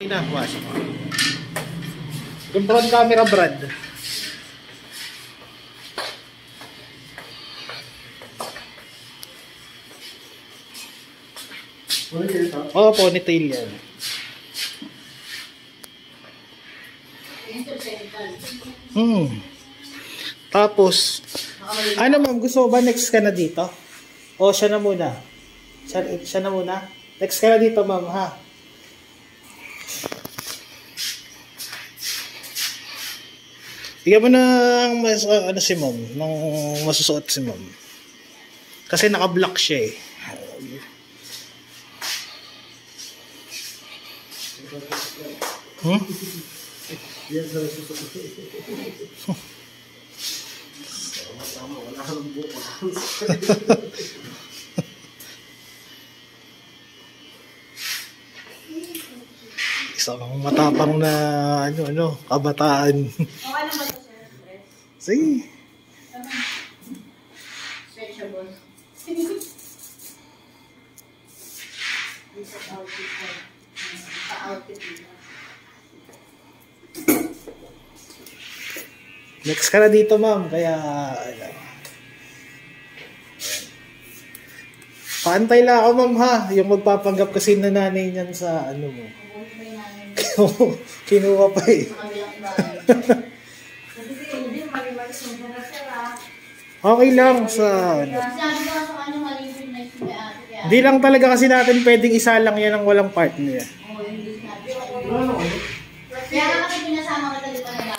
Pinahwas. Yung front camera, Brad. Oo, ponytail yan. Tapos, ano ma'am, gusto ba next ka na dito? O siya na muna? Siya na muna? Next ka na dito ma'am, ha? Bigyan mo ng ano si ma'am, ng masusuot si ma'am. Kasi naka-block siya eh. Isang matapang na ano kabataan. Okay naman ito, sir. Sige. Stretchable. Next ka na dito ma'am, kaya paantay lang ako ma'am ha, yung magpapanggap kasi na nanay niyan sa ano mo. Kinuha pa eh. Okay lang sa ano. Hindi lang talaga kasi natin pwedeng isa lang yan ang walang partner. Kaya kasi pinasama ka talaga na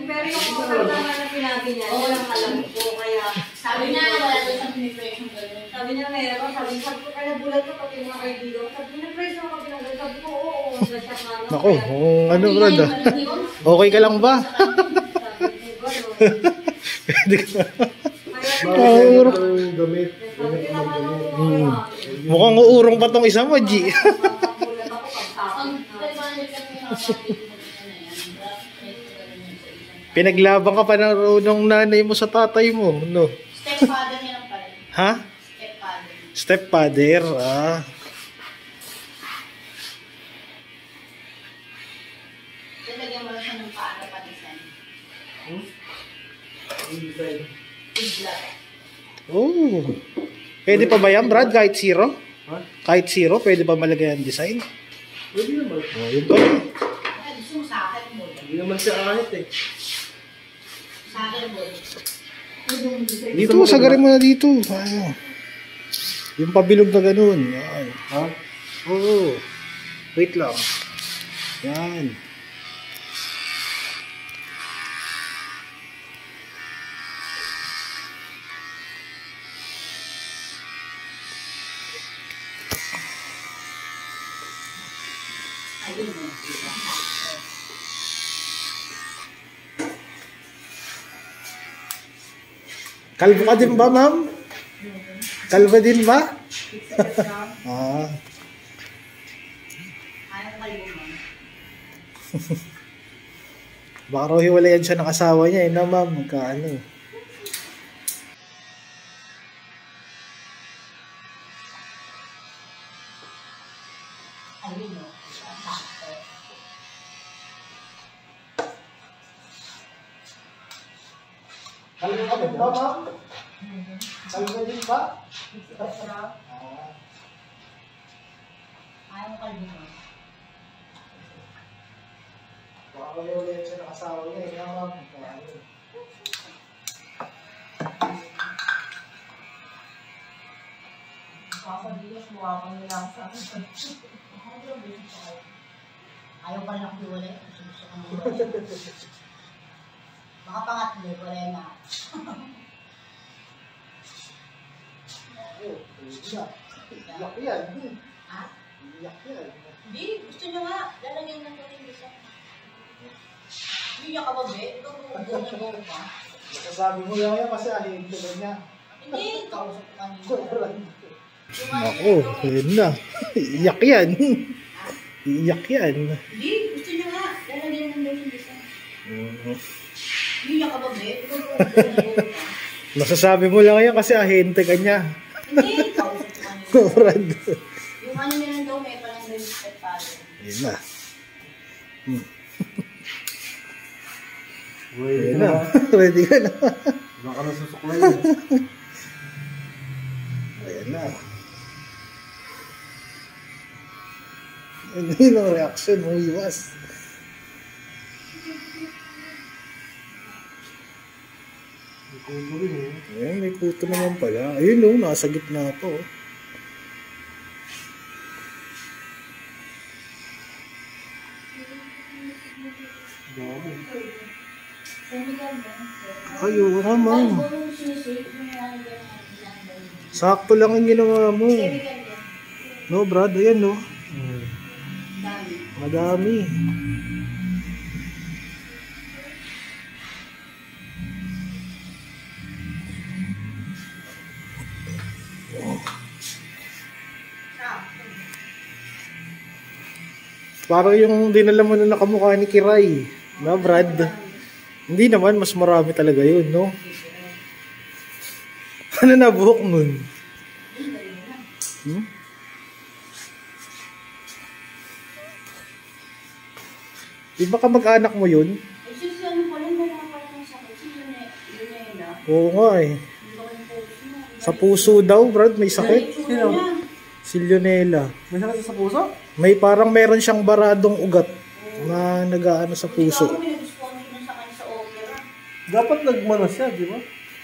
pero yung kasama na pinabi niya, walang alam ko. Kaya sabi niya, wala doon sa pinipresyon gano'n. Sabi niya, meron. Sabi ko, kaya bulat ko pati mga kaibigan. Sabi niya, presyon ka pinagay. Sabi ko, oo. Ako, ano Brad ah? Okay ka lang ba? Pwede ka. Mukhang uurong pa tong isa mo, G. Pinaglabang ka pa ng nanay mo sa tatay mo, no? Stepfather niya lang pala. Ha? Stepfather. Stepfather, ah. Lagyan mo lang siya ng paano patisan. Oh. Pwede pa ba yan, Brad? Kahit zero? Ha? Kahit zero, pwede pa malagay ang design? Pwede naman. Oh, yun pala. Gusto mo sa akin mo. Hindi naman siya ahit eh. Sa akin mo. Dito, sagarin mo na dito. Ano? Yung pabilog na ganun. Yan. Ha? Oo. Wait lang. Yan. Ayun mo. Kalbo ka din ba, ma'am? Kalbo din ba? Ah. Ayaw ko kayo mo. Baka raw hiwalayan siya ng asawa niya, eh, na ma'am. Magkaano. Ayun mo. Kalbo ka din ba, ma'am? Kalbo din ba? Ayaw ko kayo mo. Baka raw hiwalayan siya ng asawa niya, eh, na ma'am. Magkaano. Kapag-iwas mo ako nila sa akin. Ayaw pa rin ako diwala. Gusto ko mo baka pangatlo, wala na. Oh, iyak yan. Ha? Iyak yan. Hindi, gusto nyo nga. Lalagyan ng kuting isa. Hindi niya ka ba, be? Ito, go pa. Masasabi mo lang yan kasi alin ko niya. Hindi, kausap ko kanina. Ako, yun na. Iyak yan. Iyak yan. Hindi, gusto niya nga. Lalagyan ng kuting isa. Hindi niya ka ba, be? Ito, go pa. Masasabi mo lang yan kasi ahente ka niya. Hindi, kausap ko kanina. Brad. Yung ano nilang daw, may palang step Ayun na. Ready Ayun ka na. na. Ready ka na. Baka nasusuklay yun. Ayan na. Ano yun ang reaction mo, iwas. May kulo rin eh. Ayan, may kuto naman pala. Ayun o, nasa gitna pa o. Dami. Ay, oo nga, ma'am. Sakto lang ang ginawa mo. No, Brad, ayan no. Madami. Parang yung dinala mo na nakamukha ni Kiray. No, Brad? Hindi naman, mas marami talaga yun, no? Ano na buhok nun? Hmm? Di ba kamag-anak mo yun? Oo nga eh. Sa puso daw, Brad, may sakit. Sino? Si Leonela. May sakit sa puso? May parang meron siyang baradong ugat na nag-aano sa puso. Dapat nagmanas siya, di ba?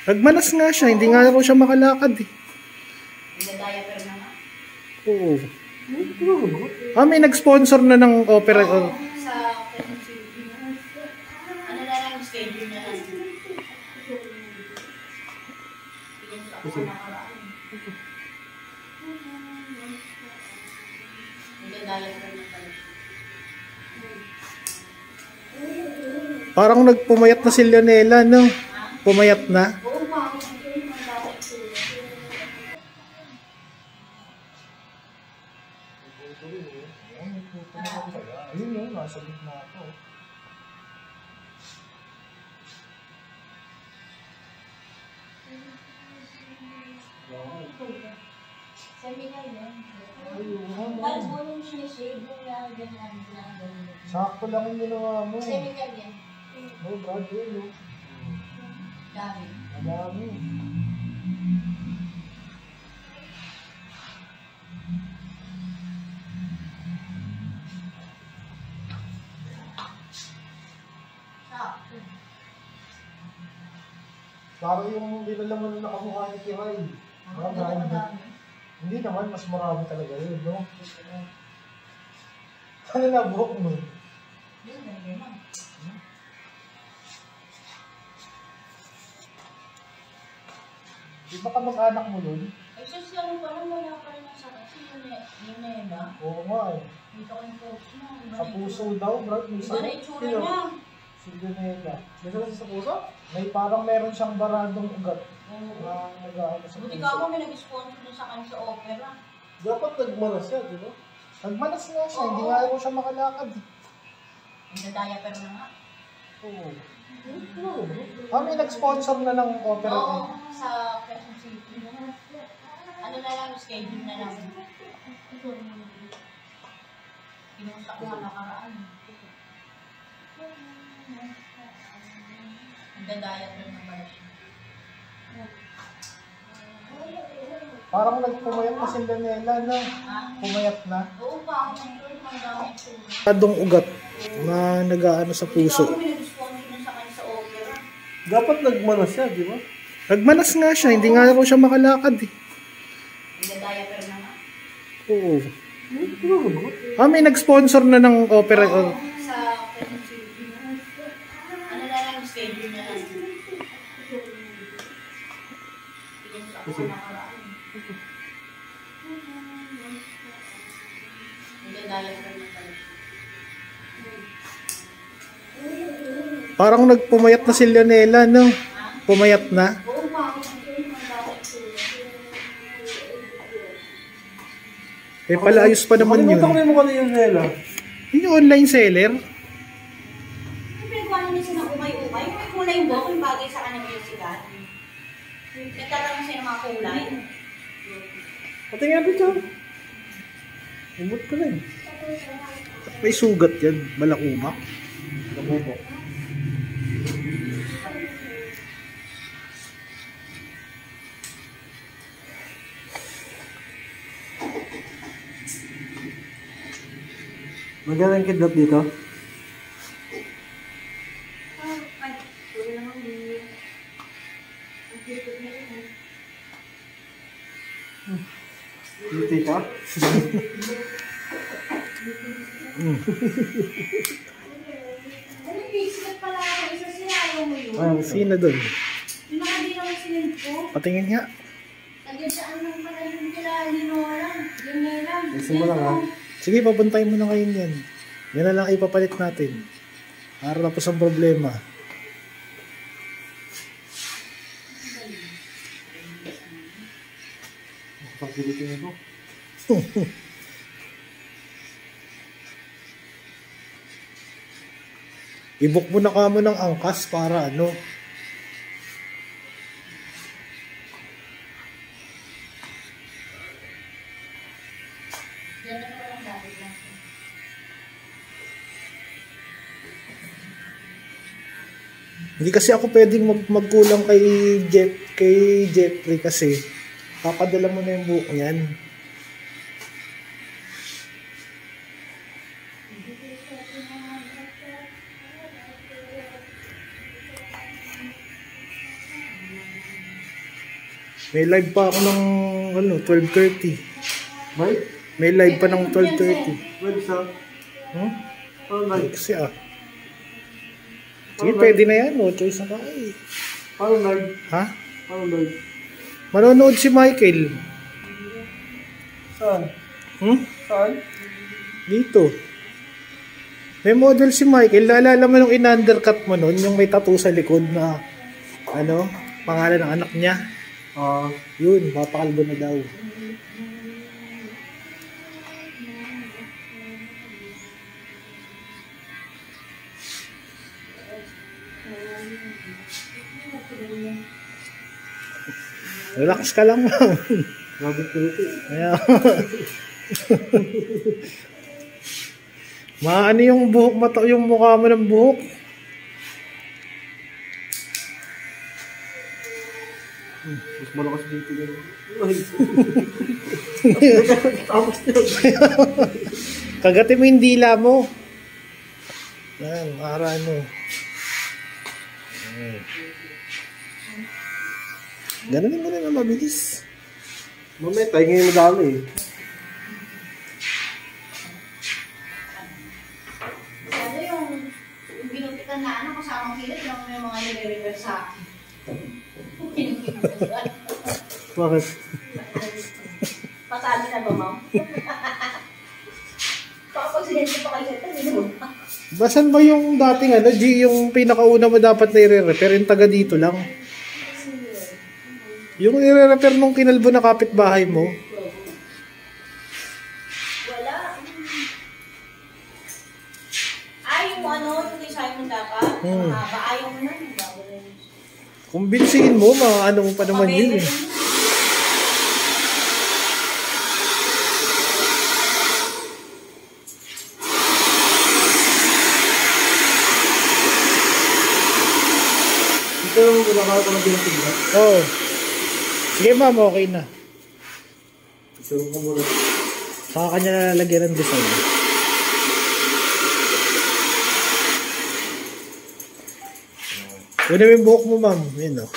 Nagmanas nga siya, hindi nga raw siya makalakad eh. Nagda-diaper na nga. Oo. May nag-sponsor na ng opera. Sa ano na lang, schedule na lang. Ako nakaraan. Nagda-diaper na pala. Parang nagpumayat na si Leonela, no? Pumayat na. Oo pa, ako yung mga Ayun no, nasa gitna ako. sabi nga yun. Kahit mo nung sinishade mo na ganyan. Sakto lang ang ginawa mo. Chemical yan. No, Brad, yun no. Dami. Madami. Sakto. Parang yung dinala mo na nakamukha ni Kiray. No, Brad? Hindi naman, mas marami talaga yun, no? Ano na buhok mo? Yun, ganyan lang. Di ba kamag-anak mo yun? Ay, sus, ano pa lang, wala pa rin ang sakit. Yun na yun ba? Oo nga eh. Dito ko yung post mo. Sa puso daw, Brad, may Iba na sakit. itsura niya. Si Leonela. May sakit sa puso? May parang meron siyang baradong ugat Oo. na nag-aano sa Buti puso. ka ako may nag-sponsor dun sa kanya sa opera. Dapat nagmanas siya, di ba? Nagmanas nga siya, hindi Oo. nga raw siya makalakad. Nagda-diaper na nga. Oo. May nag-sponsor na ng opera. Oo, sa Quezon City. Ano na lang, schedule na lang. Pinusta ko nga nakaraan. Nagda-diaper na pala siya. Parang nagpumayat na si Leonela, no? Ha? Pumayat na. Oo pa, ako ng tour, mga dami ito. Baradong ugat na nag-aano sa Buti ka puso. ako may nag-sponsor dun sa kanya sa opera. Dapat nagmanas siya, di ba? Nagmanas nga siya, hindi nga raw siya makalakad eh. Nagda-diaper na nga. Oo. May nag-sponsor na ng opera. Oo, sa Quezon City. Ano na lang, schedule na lang. Pinusta ko nga nakaraan. Nagda-diaper na pala siya. Parang nagpumayat na si Leonela, no? Pumayat na. Oo pa, ako ng tour, mga dami ito. Eh pala ayos pa naman yun. Nakalimutan ko na yung mukha ni Leonela. Yung online seller. Yung pinagkuhan niya siya ng umay-umay, may kulay yung buhok, yung bagay sa kanyang musical. Nagtatanong siya ng mga kulay. Pati nga dito. Umot ko na eh. May sugat yan. Balakubak. Nabubok. Magaling kidlat dito? Ay, wala naman yun. Ang cute na yun. Dito ka? Ano, Facebook pala ako. Isa sila, ayaw mo yun. Ay, Sino dun? Yung mga di naman sinend ko. Patingin nga. Nagyasaan lang pala yung kila Linora. Yung Nelam. Gusto mo lang, ha? Sige, papuntahin mo na ngayon yan. Yan na lang ipapalit natin. Para tapos ang problema. pagpilitin ito. I-book mo na kamo ng angkas para ano. Hindi kasi ako pwedeng magkulang kay Jeffrey kasi papadala mo na yung buhok niyan. May live pa ako ng 12:30. May? May live pa ng 12:30. May isa? Paano live? Kasi sige, pwede na yan. No choice na tayo. Paano live? Ha? Paano live? Manonood si Michael. Saan? Saan? Dito. May model si Michael. Naalala mo nung in-undercut mo nun, yung may tattoo sa likod na pangalan ng anak niya. Yun, papakalbo na daw. Relax ka lang, ma'am. Grabe kuliti. Kaya, maano yung buhok, yung mukha mo ng buhok. Mas malakas dito yan. Tapos yun. Kagatin mo yung dila mo. Yan, para ano. Ganun na mabilis. Mamaya tayo ngayon madami eh. Ano yung binupitan na kasamang kilit, yung mga nire-refer sa akin. Bakit? Pasali na ba, ma'am? Kapag sinensya pa kayo ito, hindi mo. Basan ba yung dating G, yung pinakauna mo dapat na i-refer, yung taga dito lang. Yung i-refer nung kinalbo na kapitbahay mo. Wala. Ay, yung design mo dapat. Mahaba. Ayaw mo na. Kumbinsihin mo, ano mo pa naman yun eh. Ito yung pinakata na pinatiblat. Oo. Sige ma'am, okay na. Isarong ko muna. Saka kanya nalalagyan ng design. Una yung buhok mo ma'am. Yun o.